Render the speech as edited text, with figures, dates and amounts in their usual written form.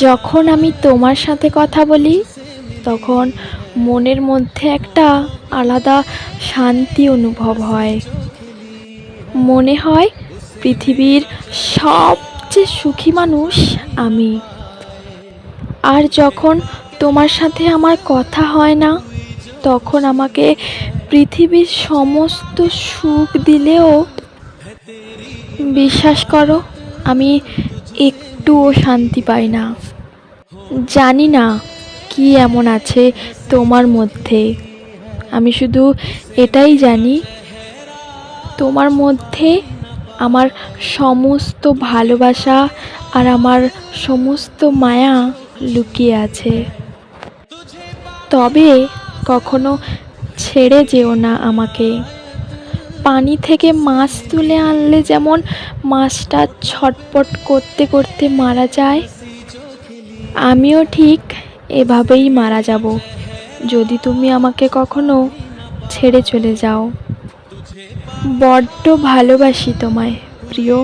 যখন আমি তোমার সাথে কথা বলি তখন মনের মধ্যে একটা আলাদা শান্তি অনুভব হয়। মনে হয় পৃথিবীর সবচেয়ে সুখী মানুষ আমি। আর যখন তোমার সাথে আমার কথা হয় না তখন আমাকে পৃথিবীর সমস্ত সুখ দিলেও বিশ্বাস করো আমি একটুও শান্তি পাই না। জানি না কি এমন আছে তোমার মধ্যে, আমি শুধু এটাই জানি তোমার মধ্যে আমার সমস্ত ভালোবাসা আর আমার সমস্ত মায়া লুকিয়ে আছে। তবে কখনো ছেড়ে যেও না আমাকে। পানি থেকে মাছ তুলে আনলে যেমন মাছটা ছটপট করতে করতে মারা যায়, আমিও ঠিক এভাবেই মারা যাব যদি তুমি আমাকে কখনো ছেড়ে চলে যাও। বড্ড ভালোবাসি তোমায় প্রিয়।